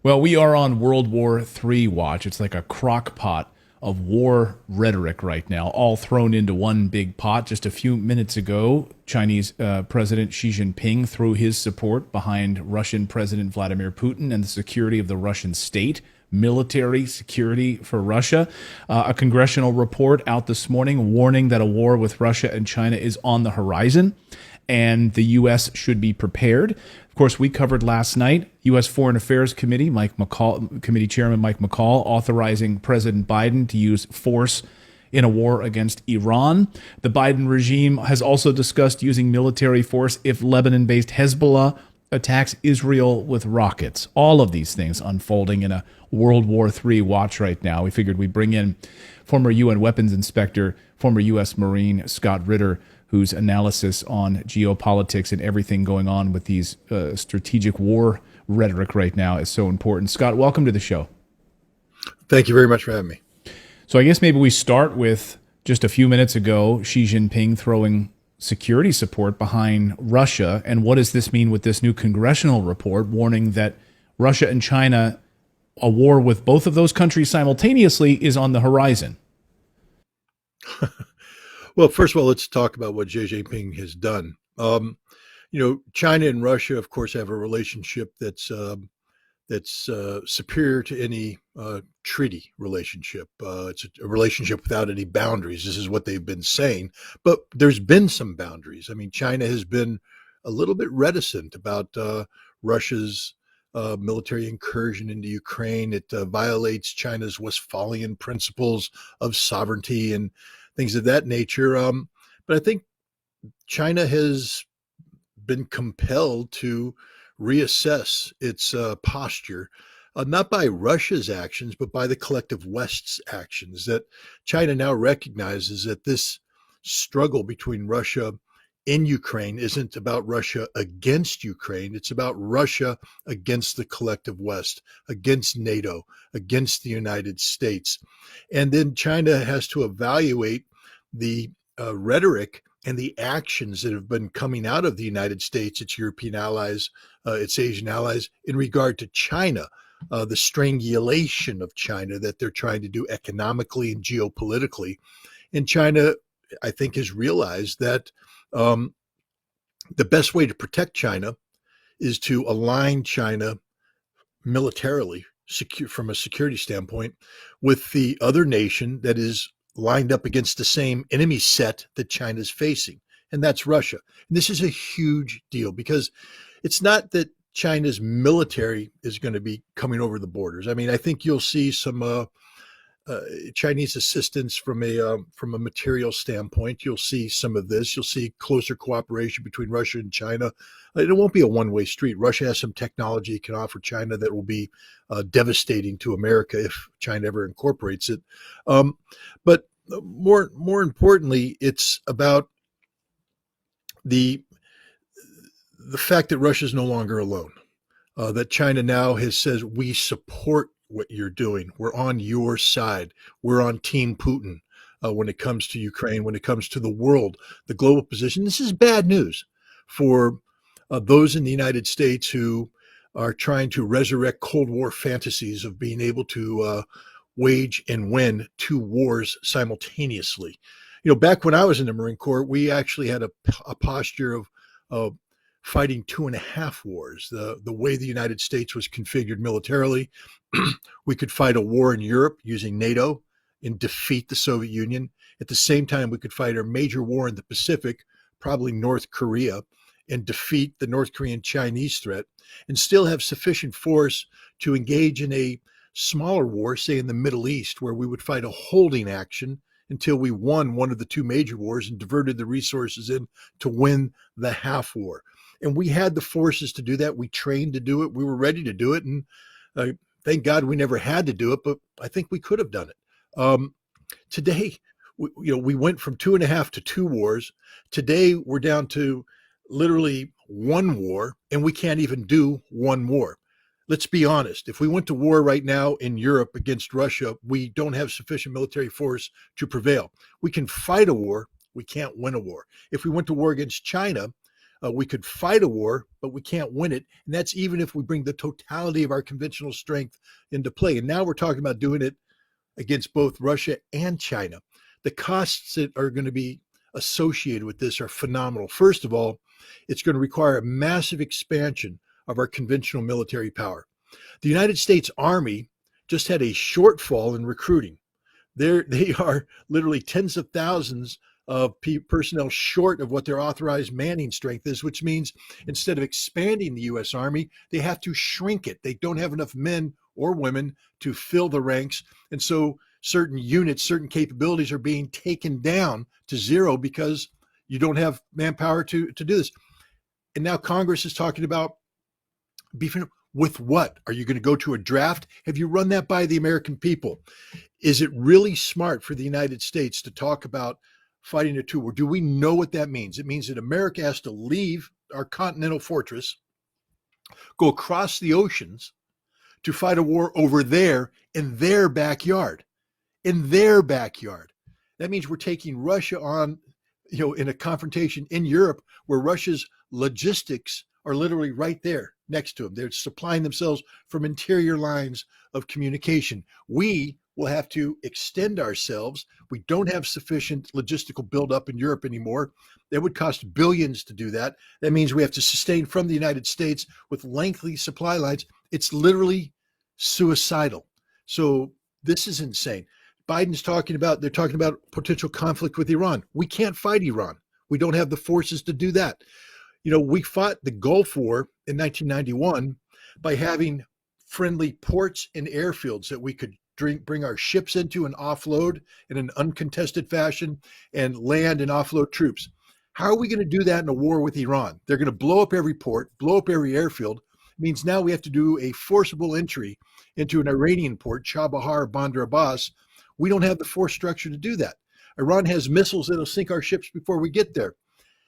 Well, we are on World War III watch. It's like a crock pot of war rhetoric right now, all thrown into one big pot. Just a few minutes ago, Chinese President Xi Jinping threw his support behind Russian President Vladimir Putin and the security of the Russian state. Military security for Russia. A congressional report out this morning warning that a war with Russia and China is on the horizon and the U.S. should be prepared. Of course, we covered last night U.S. Foreign Affairs Committee Chairman Mike McCall authorizing President Biden to use force in a war against Iran. The Biden regime has also discussed using military force if Lebanon-based Hezbollah attacks Israel with rockets. All of these things unfolding in a World War III watch right now. We figured we'd bring in former UN weapons inspector, former U.S. Marine Scott Ritter, whose analysis on geopolitics and everything going on with these strategic war rhetoric right now is so important. Scott, welcome to the show. Thank you very much for having me. So I guess maybe we start with just a few minutes ago, Xi Jinping throwing security support behind Russia. And what does this mean with this new congressional report warning that Russia and China, a war with both of those countries simultaneously, is on the horizon? Well, first of all, let's talk about what Xi Jinping has done. China and Russia, of course, have a relationship that's superior to any treaty relationship. It's a relationship without any boundaries. This is what they've been saying. But there's been some boundaries. I mean, China has been a little bit reticent about Russia's military incursion into Ukraine. It violates China's Westphalian principles of sovereignty and things of that nature. But I think China has been compelled to reassess its posture, not by Russia's actions, but by the collective West's actions, that China now recognizes that this struggle between Russia and Ukraine isn't about Russia against Ukraine. It's about Russia against the collective West, against NATO, against the United States. And then China has to evaluate the rhetoric and the actions that have been coming out of the United States, its European allies, its Asian allies, in regard to China, the strangulation of China that they're trying to do economically and geopolitically. And China, I think, has realized that the best way to protect China is to align China militarily, from a security standpoint, with the other nation that is lined up against the same enemy set that China's facing, and that's Russia. And this is a huge deal because it's not that China's military is going to be coming over the borders. I mean, I think you'll see some Chinese assistance from a material standpoint. You'll see some of this. You'll see closer cooperation between Russia and China. It won't be a one-way street. Russia has some technology it can offer China that will be devastating to America if China ever incorporates it. But more importantly, it's about the fact that Russia is no longer alone. That China now has says we support what you're doing. We're on your side. We're on Team Putin when it comes to Ukraine, when it comes to the world, the global position. This is bad news for those in the United States who are trying to resurrect Cold War fantasies of being able to wage and win two wars simultaneously. You know, back when I was in the Marine Corps, we actually had a posture of fighting 2.5 wars. The way the United States was configured militarily, we could fight a war in Europe using NATO and defeat the Soviet Union. At the same time, we could fight a major war in the Pacific, probably North Korea, and defeat the North Korean Chinese threat, and still have sufficient force to engage in a smaller war, say in the Middle East, where we would fight a holding action until we won one of the two major wars and diverted the resources in to win the half war. And we had the forces to do that. We trained to do it. We were ready to do it. And thank God we never had to do it, but I think we could have done it. Today, we went from 2.5 to 2 wars. Today, we're down to literally one war, and we can't even do one war. Let's be honest. If we went to war right now in Europe against Russia, we don't have sufficient military force to prevail. We can fight a war. We can't win a war. If we went to war against China, We could fight a war, but we can't win it. And that's even if we bring the totality of our conventional strength into play. And now we're talking about doing it against both Russia and China. The costs that are going to be associated with this are phenomenal. First of all, it's going to require a massive expansion of our conventional military power. The United States Army just had a shortfall in recruiting. They are literally tens of thousands of personnel short of what their authorized manning strength is, which means instead of expanding the U.S. Army, they have to shrink it. They don't have enough men or women to fill the ranks. And so certain units, certain capabilities are being taken down to zero because you don't have manpower to do this. And now Congress is talking about beefing up. With what? Are you going to go to a draft? Have you run that by the American people? Is it really smart for the United States to talk about fighting a two war? Do we know what that means? It means that America has to leave our continental fortress, go across the oceans to fight a war over there in their backyard. In their backyard. That means we're taking Russia on, in a confrontation in Europe where Russia's logistics are literally right there next to them. They're supplying themselves from interior lines of communication. We will have to extend ourselves. We don't have sufficient logistical buildup in Europe anymore. It would cost billions to do that. That means we have to sustain from the United States with lengthy supply lines. It's literally suicidal. So this is insane. They're talking about potential conflict with Iran. We can't fight Iran. We don't have the forces to do that. We fought the Gulf War in 1991 by having friendly ports and airfields that we could bring our ships into and offload in an uncontested fashion and land and offload troops. How are we going to do that in a war with Iran? They're going to blow up every port, blow up every airfield. It means now we have to do a forcible entry into an Iranian port, Chabahar, Bandar Abbas. We don't have the force structure to do that. Iran has missiles that'll sink our ships before we get there.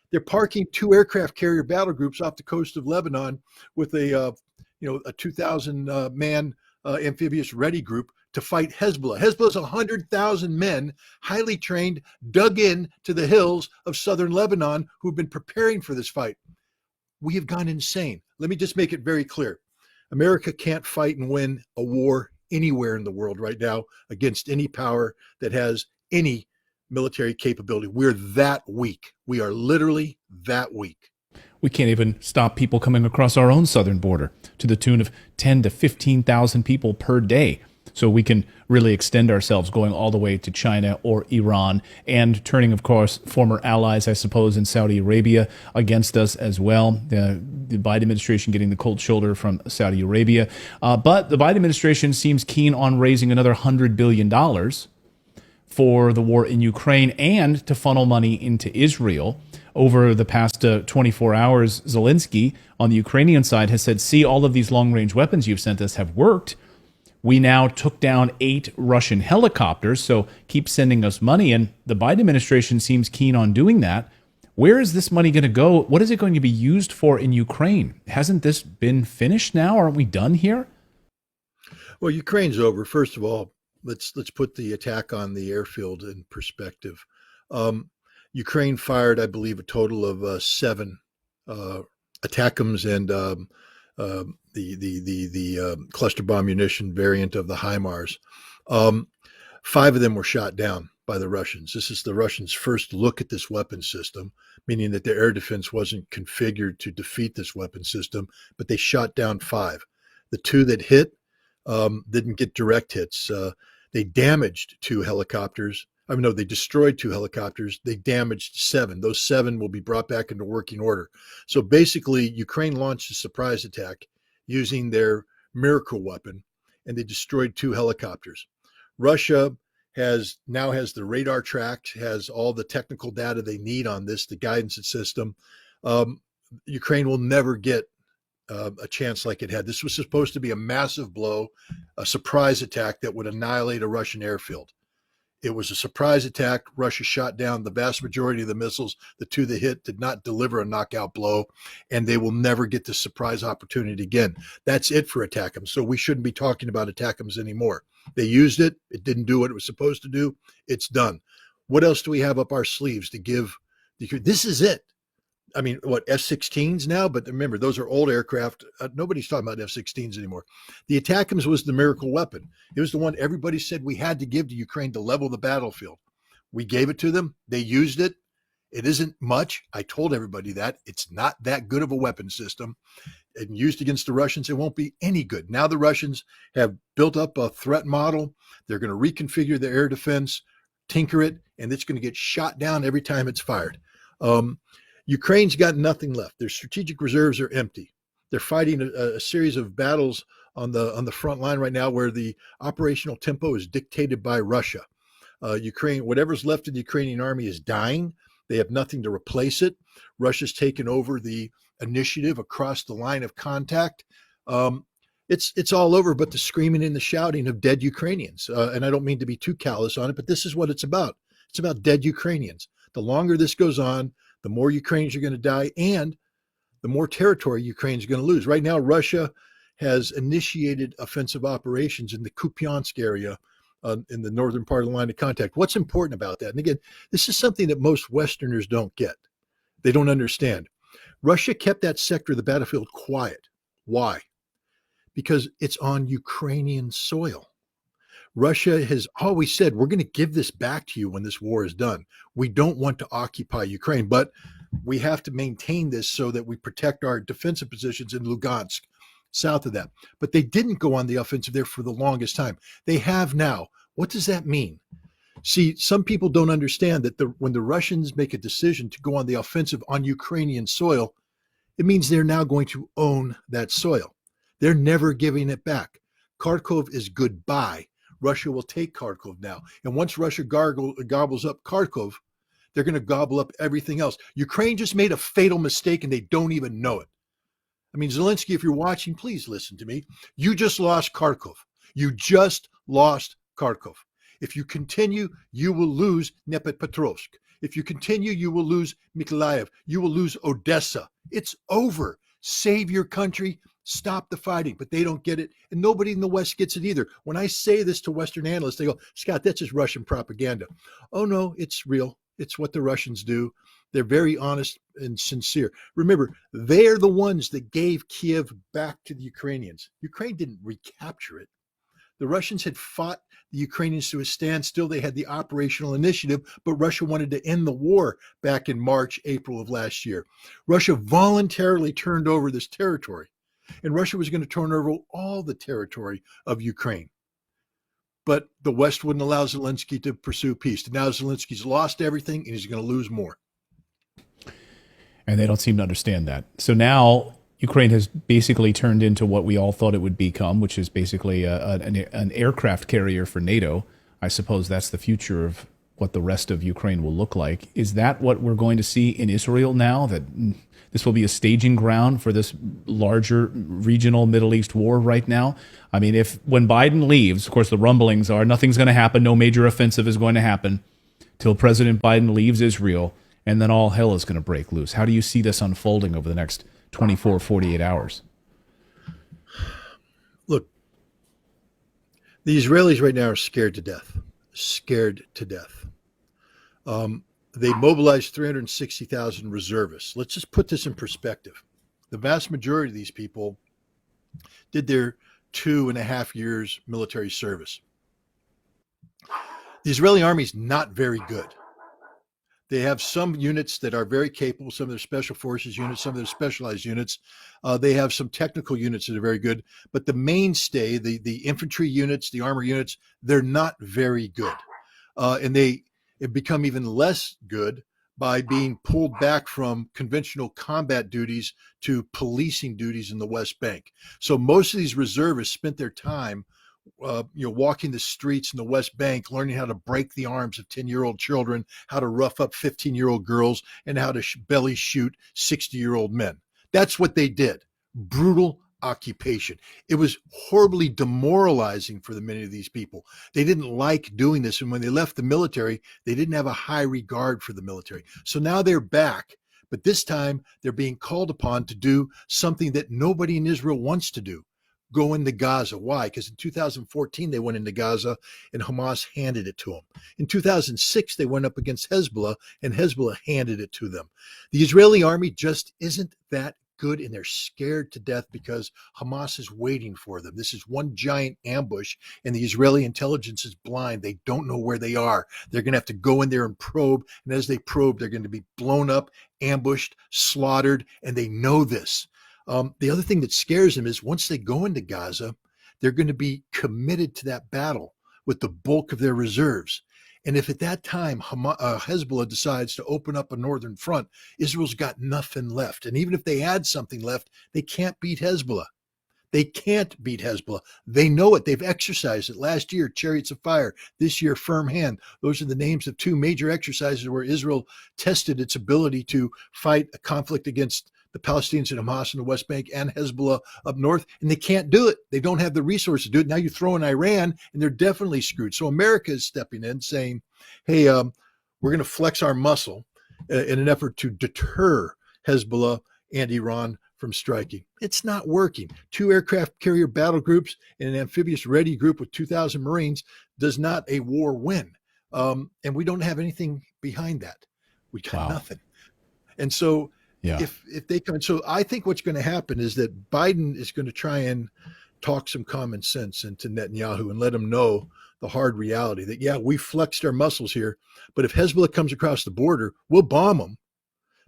They're parking 2 aircraft carrier battle groups off the coast of Lebanon with a 2,000 man amphibious ready group to fight Hezbollah. Hezbollah is 100,000 men, highly trained, dug in to the hills of southern Lebanon who've been preparing for this fight. We have gone insane. Let me just make it very clear. America can't fight and win a war anywhere in the world right now against any power that has any military capability. We're that weak. We are literally that weak. We can't even stop people coming across our own southern border to the tune of 10 to 15,000 people per day. So we can really extend ourselves going all the way to China or Iran and turning, of course, former allies, I suppose, in Saudi Arabia against us as well. The Biden administration getting the cold shoulder from Saudi Arabia. But the Biden administration seems keen on raising another $100 billion for the war in Ukraine and to funnel money into Israel. Over the past 24 hours, Zelensky on the Ukrainian side has said, see, all of these long-range weapons you've sent us have worked. We now took down 8 Russian helicopters, so keep sending us money. And the Biden administration seems keen on doing that. Where is this money going to go? What is it going to be used for in Ukraine? Hasn't this been finished now? Aren't we done here? Well, Ukraine's over. First of all, let's put the attack on the airfield in perspective. Ukraine fired, I believe, a total of 7 ATACMS and the cluster bomb munition variant of the HIMARS. 5 of them were shot down by the Russians. This is the Russians' first look at this weapon system, meaning that their air defense wasn't configured to defeat this weapon system, but they shot down 5. The 2 that hit didn't get direct hits. They damaged 2 helicopters. They destroyed 2 helicopters. They damaged 7. Those 7 will be brought back into working order. So basically, Ukraine launched a surprise attack using their miracle weapon, and they destroyed 2 helicopters. Russia now has the radar tracked, has all the technical data they need on this, the guidance system. Ukraine will never get a chance like it had. This was supposed to be a massive blow, a surprise attack that would annihilate a Russian airfield. It was a surprise attack. Russia shot down the vast majority of the missiles. The 2 that hit did not deliver a knockout blow, and they will never get this surprise opportunity again. That's it for ATACMS. So we shouldn't be talking about ATACMS anymore. They used it. It didn't do what it was supposed to do. It's done. What else do we have up our sleeves to give? This is it. I mean, what, F-16s now? But remember, those are old aircraft. Nobody's talking about F-16s anymore. The ATACMS was the miracle weapon. It was the one everybody said we had to give to Ukraine to level the battlefield. We gave it to them. They used it. It isn't much. I told everybody that. It's not that good of a weapon system. And used against the Russians, it won't be any good. Now the Russians have built up a threat model. They're going to reconfigure their air defense, tinker it, and it's going to get shot down every time it's fired. Ukraine's got nothing left. Their strategic reserves are empty. They're fighting a series of battles on the front line right now where the operational tempo is dictated by Russia. Ukraine, whatever's left of the Ukrainian army is dying. They have nothing to replace it. Russia's taken over the initiative across the line of contact. It's all over but the screaming and the shouting of dead Ukrainians. And I don't mean to be too callous on it, but this is what it's about. It's about dead Ukrainians. The longer this goes on, the more Ukrainians are going to die and the more territory Ukraine's going to lose. Right now, Russia has initiated offensive operations in the Kupiansk area in the northern part of the line of contact. What's important about that? And again, this is something that most Westerners don't get. They don't understand. Russia kept that sector of the battlefield quiet. Why? Because it's on Ukrainian soil. Russia has always said, we're going to give this back to you when this war is done. We don't want to occupy Ukraine, but we have to maintain this so that we protect our defensive positions in Lugansk, south of that. But they didn't go on the offensive there for the longest time. They have now. What does that mean? See, some people don't understand that when the Russians make a decision to go on the offensive on Ukrainian soil, it means they're now going to own that soil. They're never giving it back. Kharkov is goodbye. Russia will take Kharkov now. And once Russia gobbles up Kharkov, they're going to gobble up everything else. Ukraine just made a fatal mistake and they don't even know it. I mean, Zelensky, if you're watching, please listen to me. You just lost Kharkov. You just lost Kharkov. If you continue, you will lose Dnipropetrovsk. If you continue, you will lose Mykolaiv. You will lose Odessa. It's over. Save your country. Stop the fighting. But they don't get it. And nobody in the West gets it either. When I say this to Western analysts, they go, Scott, that's just Russian propaganda. Oh, no, it's real. It's what the Russians do. They're very honest and sincere. Remember, they're the ones that gave Kiev back to the Ukrainians. Ukraine didn't recapture it. The Russians had fought the Ukrainians to a standstill. They had the operational initiative, but Russia wanted to end the war back in March, April of last year. Russia voluntarily turned over this territory, and Russia was going to turn over all the territory of Ukraine. But the West wouldn't allow Zelensky to pursue peace. And now Zelensky's lost everything, and he's going to lose more. And they don't seem to understand that. So now Ukraine has basically turned into what we all thought it would become, which is basically an aircraft carrier for NATO. I suppose that's the future of what the rest of Ukraine will look like. Is that what we're going to see in Israel now, that this will be a staging ground for this larger regional Middle East war right now? I mean, when Biden leaves, of course, the rumblings are nothing's going to happen, no major offensive is going to happen till President Biden leaves Israel, and then all hell is going to break loose. How do you see this unfolding over the next 24, 48 hours? Look, the Israelis right now are scared to death. Scared to death. They mobilized 360,000 reservists. Let's just put this in perspective. The vast majority of these people did their 2.5 years military service. The Israeli army is not very good. They have some units that are very capable, some of their special forces units, some of their specialized units. They have some technical units that are very good, but the mainstay, the infantry units, the armor units, they're not very good. And they have become even less good by being pulled back from conventional combat duties to policing duties in the West Bank. So most of these reservists spent their time walking the streets in the West Bank, learning how to break the arms of 10-year-old children, how to rough up 15-year-old girls, and how to belly shoot 60-year-old men. That's what they did. Brutal occupation. It was horribly demoralizing for many of these people. They didn't like doing this. And when they left the military, they didn't have a high regard for the military. So now they're back. But this time they're being called upon to do something that nobody in Israel wants to do. go into Gaza. Why? Because in 2014, they went into Gaza and Hamas handed it to them. In 2006, they went up against Hezbollah and Hezbollah handed it to them. The Israeli army just isn't that good, and they're scared to death because Hamas is waiting for them. This is one giant ambush, and the Israeli intelligence is blind. They don't know where they are. They're going to have to go in there and probe, and as they probe, they're going to be blown up, ambushed, slaughtered, and they know this. The other thing that scares them is once they go into Gaza, they're going to be committed to that battle with the bulk of their reserves. And if at that time Hezbollah decides to open up a northern front, Israel's got nothing left. And even if they had something left, they can't beat Hezbollah. They can't beat Hezbollah. They know it. They've exercised it. Last year, Chariots of Fire. This year, Firm Hand. Those are the names of two major exercises where Israel tested its ability to fight a conflict against the Palestinians and Hamas in the West Bank and Hezbollah up north, and they can't do it. They don't have the resources to do it. Now you throw in Iran, and they're definitely screwed. So America is stepping in saying, hey, we're going to flex our muscle in an effort to deter Hezbollah and Iran from striking. It's not working. 2 aircraft carrier battle groups and an amphibious ready group with 2,000 Marines does not a war win. And we don't have anything behind that. We got nothing. And so if they come, so I think what's going to happen is that Biden is going to try and talk some common sense into Netanyahu and let him know the hard reality that, yeah, we flexed our muscles here, but if Hezbollah comes across the border, we'll bomb them,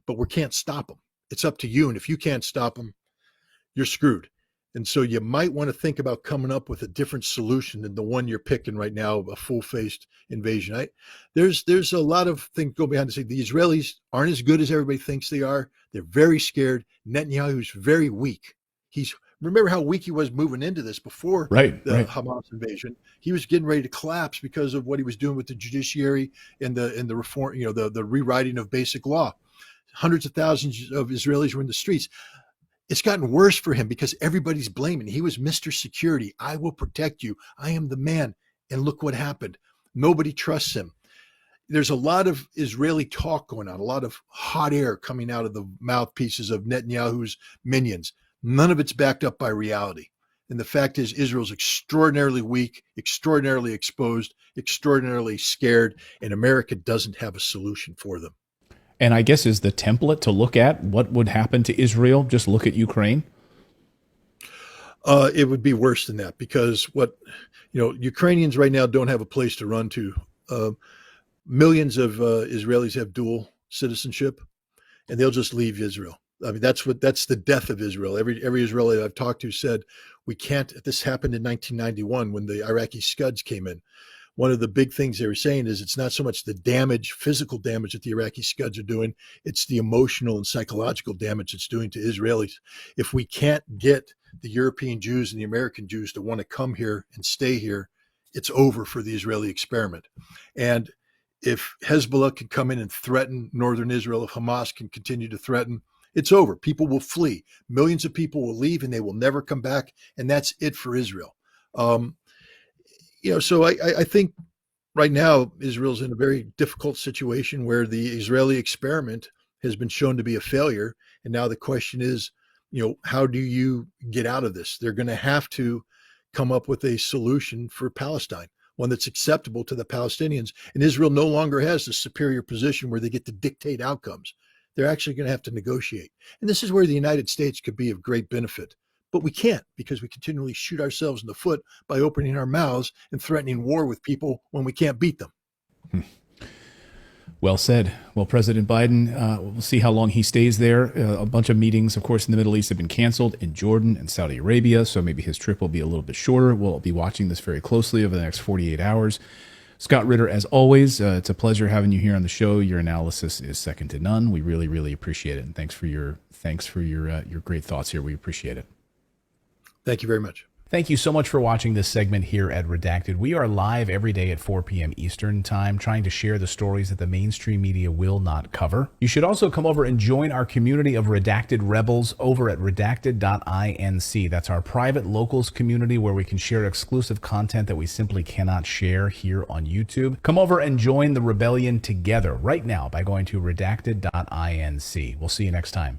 but we can't stop them. It's up to you. And if you can't stop them, you're screwed. And so you might want to think about coming up with a different solution than the one you're picking right now, a full-faced invasion. There's a lot of things go behind the scenes. The Israelis aren't as good as everybody thinks they are. They're very scared. Netanyahu's very weak. Remember how weak he was moving into this before the Hamas invasion. He was getting ready to collapse because of what he was doing with the judiciary and the reform, the rewriting of basic law. Hundreds of thousands of Israelis were in the streets. It's gotten worse for him because everybody's blaming. He was Mr. Security. I will protect you. I am the man. And look what happened. Nobody trusts him. There's a lot of Israeli talk going on, a lot of hot air coming out of the mouthpieces of Netanyahu's minions. None of it's backed up by reality. And the fact is, Israel's extraordinarily weak, extraordinarily exposed, extraordinarily scared, and America doesn't have a solution for them. And I guess is the template to look at what would happen to Israel, just look at Ukraine? It would be worse than that because Ukrainians right now don't have a place to run to. Millions of Israelis have dual citizenship, and they'll just leave Israel. I mean, that's the death of Israel. Every Israeli I've talked to said, we can't, this happened in 1991 when the Iraqi Scuds came in. One of the big things they were saying is it's not so much the damage, physical damage that the Iraqi Scuds are doing, it's the emotional and psychological damage it's doing to Israelis. If we can't get the European Jews and the American Jews to want to come here and stay here, it's over for the Israeli experiment. And if Hezbollah can come in and threaten northern Israel, if Hamas can continue to threaten, it's over. People will flee. Millions of people will leave and they will never come back. And that's it for Israel. So I think right now Israel's in a very difficult situation where the Israeli experiment has been shown to be a failure. And now the question is, how do you get out of this? They're going to have to come up with a solution for Palestine, one that's acceptable to the Palestinians. And Israel no longer has the superior position where they get to dictate outcomes. They're actually going to have to negotiate. And this is where the United States could be of great benefit. But we can't because we continually shoot ourselves in the foot by opening our mouths and threatening war with people when we can't beat them. Well said. Well, President Biden, we'll see how long he stays there. A bunch of meetings, of course, in the Middle East have been canceled in Jordan and Saudi Arabia, so maybe his trip will be a little bit shorter. We'll be watching this very closely over the next 48 hours. Scott Ritter, as always, it's a pleasure having you here on the show. Your analysis is second to none. We really, really appreciate it, and thanks for your great thoughts here. We appreciate it. Thank you very much. Thank you so much for watching this segment here at Redacted. We are live every day at 4 p.m. Eastern Time, trying to share the stories that the mainstream media will not cover. You should also come over and join our community of Redacted Rebels over at redacted.inc. That's our private locals community where we can share exclusive content that we simply cannot share here on YouTube. Come over and join the rebellion together right now by going to redacted.inc. We'll see you next time.